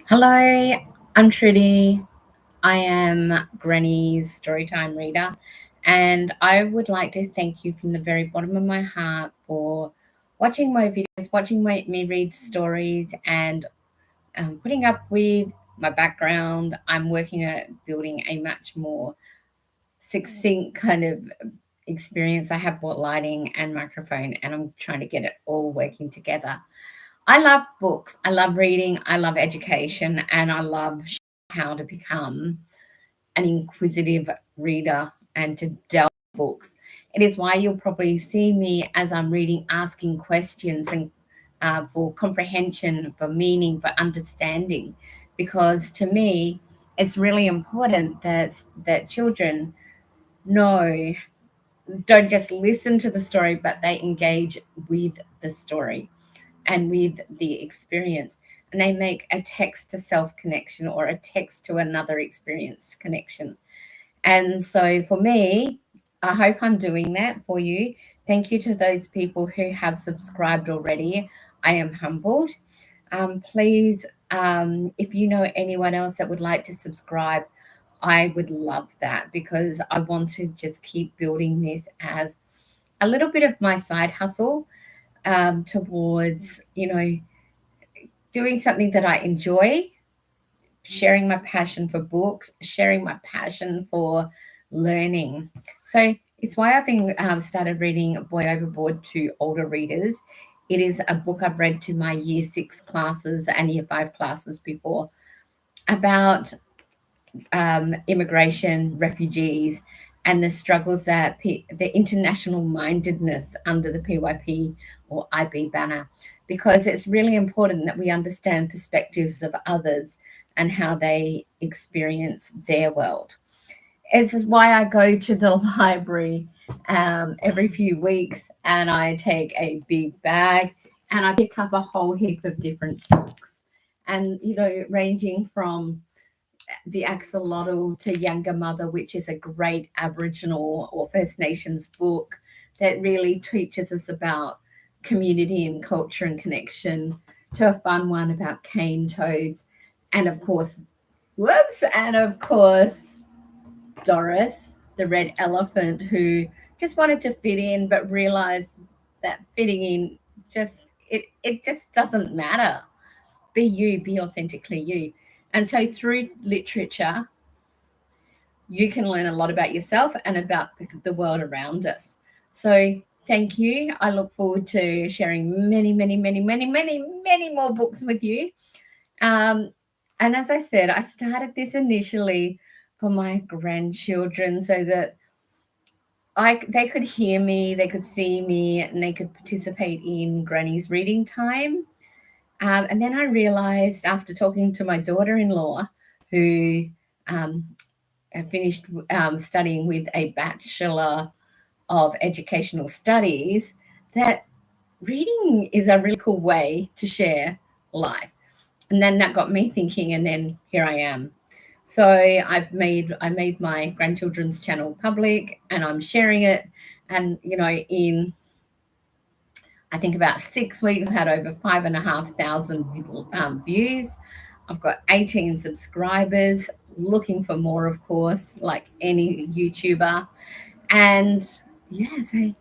Hello, I'm Trudy. I am Granny's Storytime reader, and I would like to thank you from the very bottom of my heart for watching my videos, me read stories, and putting up with my background. I'm working at building a much more succinct kind of experience. I have bought lighting and microphone, and I'm trying to get it all working together. I love books. I love reading. I love education, and I love how to become an inquisitive reader and to delve books. It is why you'll probably see me as I'm reading, asking questions and for comprehension, for meaning, for understanding, because to me, it's really important that children know, don't just listen to the story, but they engage with the story and with the experience. And they make a text to self connection or a text to another experience connection. And so for me, I hope I'm doing that for you. Thank you to those people who have subscribed already. I am humbled. Please, if you know anyone else that would like to subscribe, I would love that because I want to just keep building this as a little bit of my side hustle towards, doing something that I enjoy, sharing my passion for books, sharing my passion for learning. So it's why I've been started reading Boy Overboard to older readers. It is a book I've read to my year 6 classes and year 5 classes before about immigration, refugees, and the struggles that the international mindedness under the PYP or IB banner, because it's really important that we understand perspectives of others and how they experience their world. It's why I go to the library every few weeks and I take a big bag and I pick up a whole heap of different books. And, ranging from the Axolotl to Younger Mother, which is a great Aboriginal or First Nations book that really teaches us about community and culture and connection, to a fun one about cane toads, and of course, Doris, the red elephant, who just wanted to fit in but realized that fitting in it just doesn't matter. Be you, be authentically you. And so through literature, you can learn a lot about yourself and about the world around us. So thank you. I look forward to sharing many, many, many, many, many, many more books with you. Um, and as I said, I started this initially for my grandchildren so that they could hear me, they could see me, and they could participate in Granny's reading time. And then I realized after talking to my daughter-in-law, who um, finished studying with a Bachelor of Educational Studies, that reading is a really cool way to share life. And then that got me thinking, and then here I am. So I made my grandchildren's channel public, and I'm sharing it. And in I think about 6 weeks, I've had over 5,500 views. I've got 18 subscribers, looking for more, of course, like any YouTuber. And yeah, so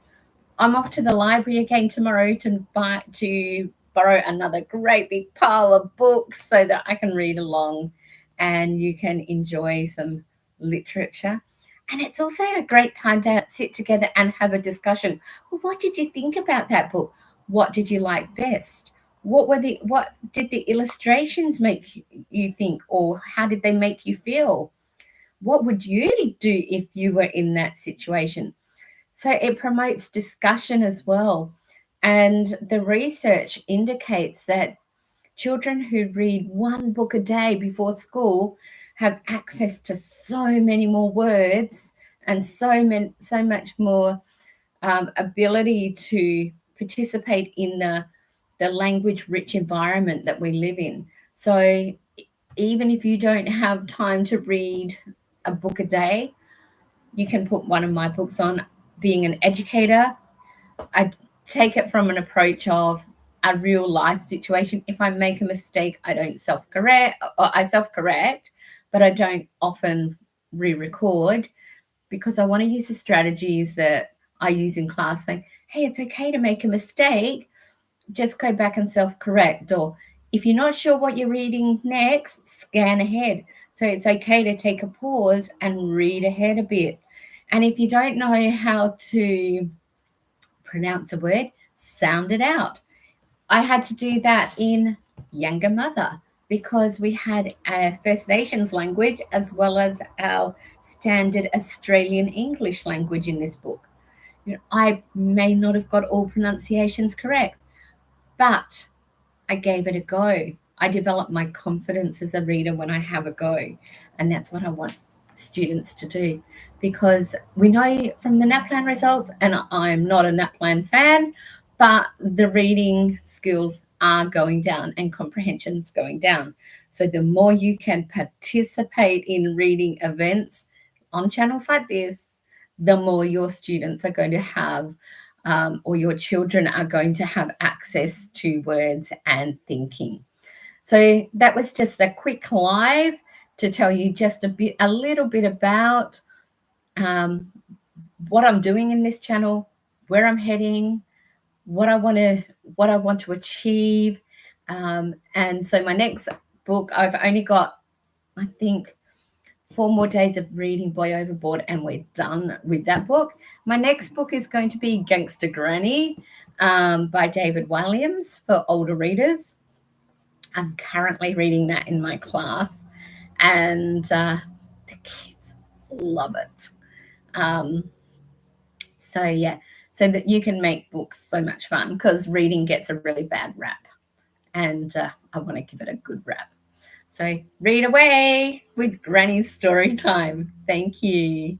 I'm off to the library again tomorrow to borrow another great big pile of books so that I can read along and you can enjoy some literature. And it's also a great time to sit together and have a discussion. Well, what did you think about that book? What did you like best? What did the illustrations make you think, or how did they make you feel? What would you do if you were in that situation? So it promotes discussion as well. And the research indicates that children who read one book a day before school have access to so many more words and so much more ability to participate in the language rich environment that we live in. So even if you don't have time to read a book a day, you can put one of my books on. Being an educator, I take it from an approach of a real life situation. If I make a mistake, I don't self correct, or I self correct, but I don't often re record because I want to use the strategies that I use in class, saying, hey, it's okay to make a mistake, just go back and self correct. Or if you're not sure what you're reading next, scan ahead. So it's okay to take a pause and read ahead a bit. And if you don't know how to pronounce a word, sound it out. I had to do that in Younger Mother because we had a First Nations language as well as our standard Australian English language in this book. I may not have got all pronunciations correct, but I gave it a go. I developed my confidence as a reader when I have a go. And that's what I want students to do, because we know from the NAPLAN results, and I'm not a NAPLAN fan, but the reading skills are going down and comprehension is going down. So the more you can participate in reading events on channels like this, the more your students are going to have, or your children are going to have access to words and thinking. So that was just a quick live to tell you just a little bit about what I'm doing in this channel, where I'm heading, what I want to achieve. And so my next book, I've only got, I think, 4 more days of reading Boy Overboard, and we're done with that book. My next book is going to be Gangster Granny by David Williams for older readers. I'm currently reading that in my class, and the kids love it. So yeah, so that you can make books so much fun, because reading gets a really bad rap, and I want to give it a good rap. So read away with Granny's story time. Thank you.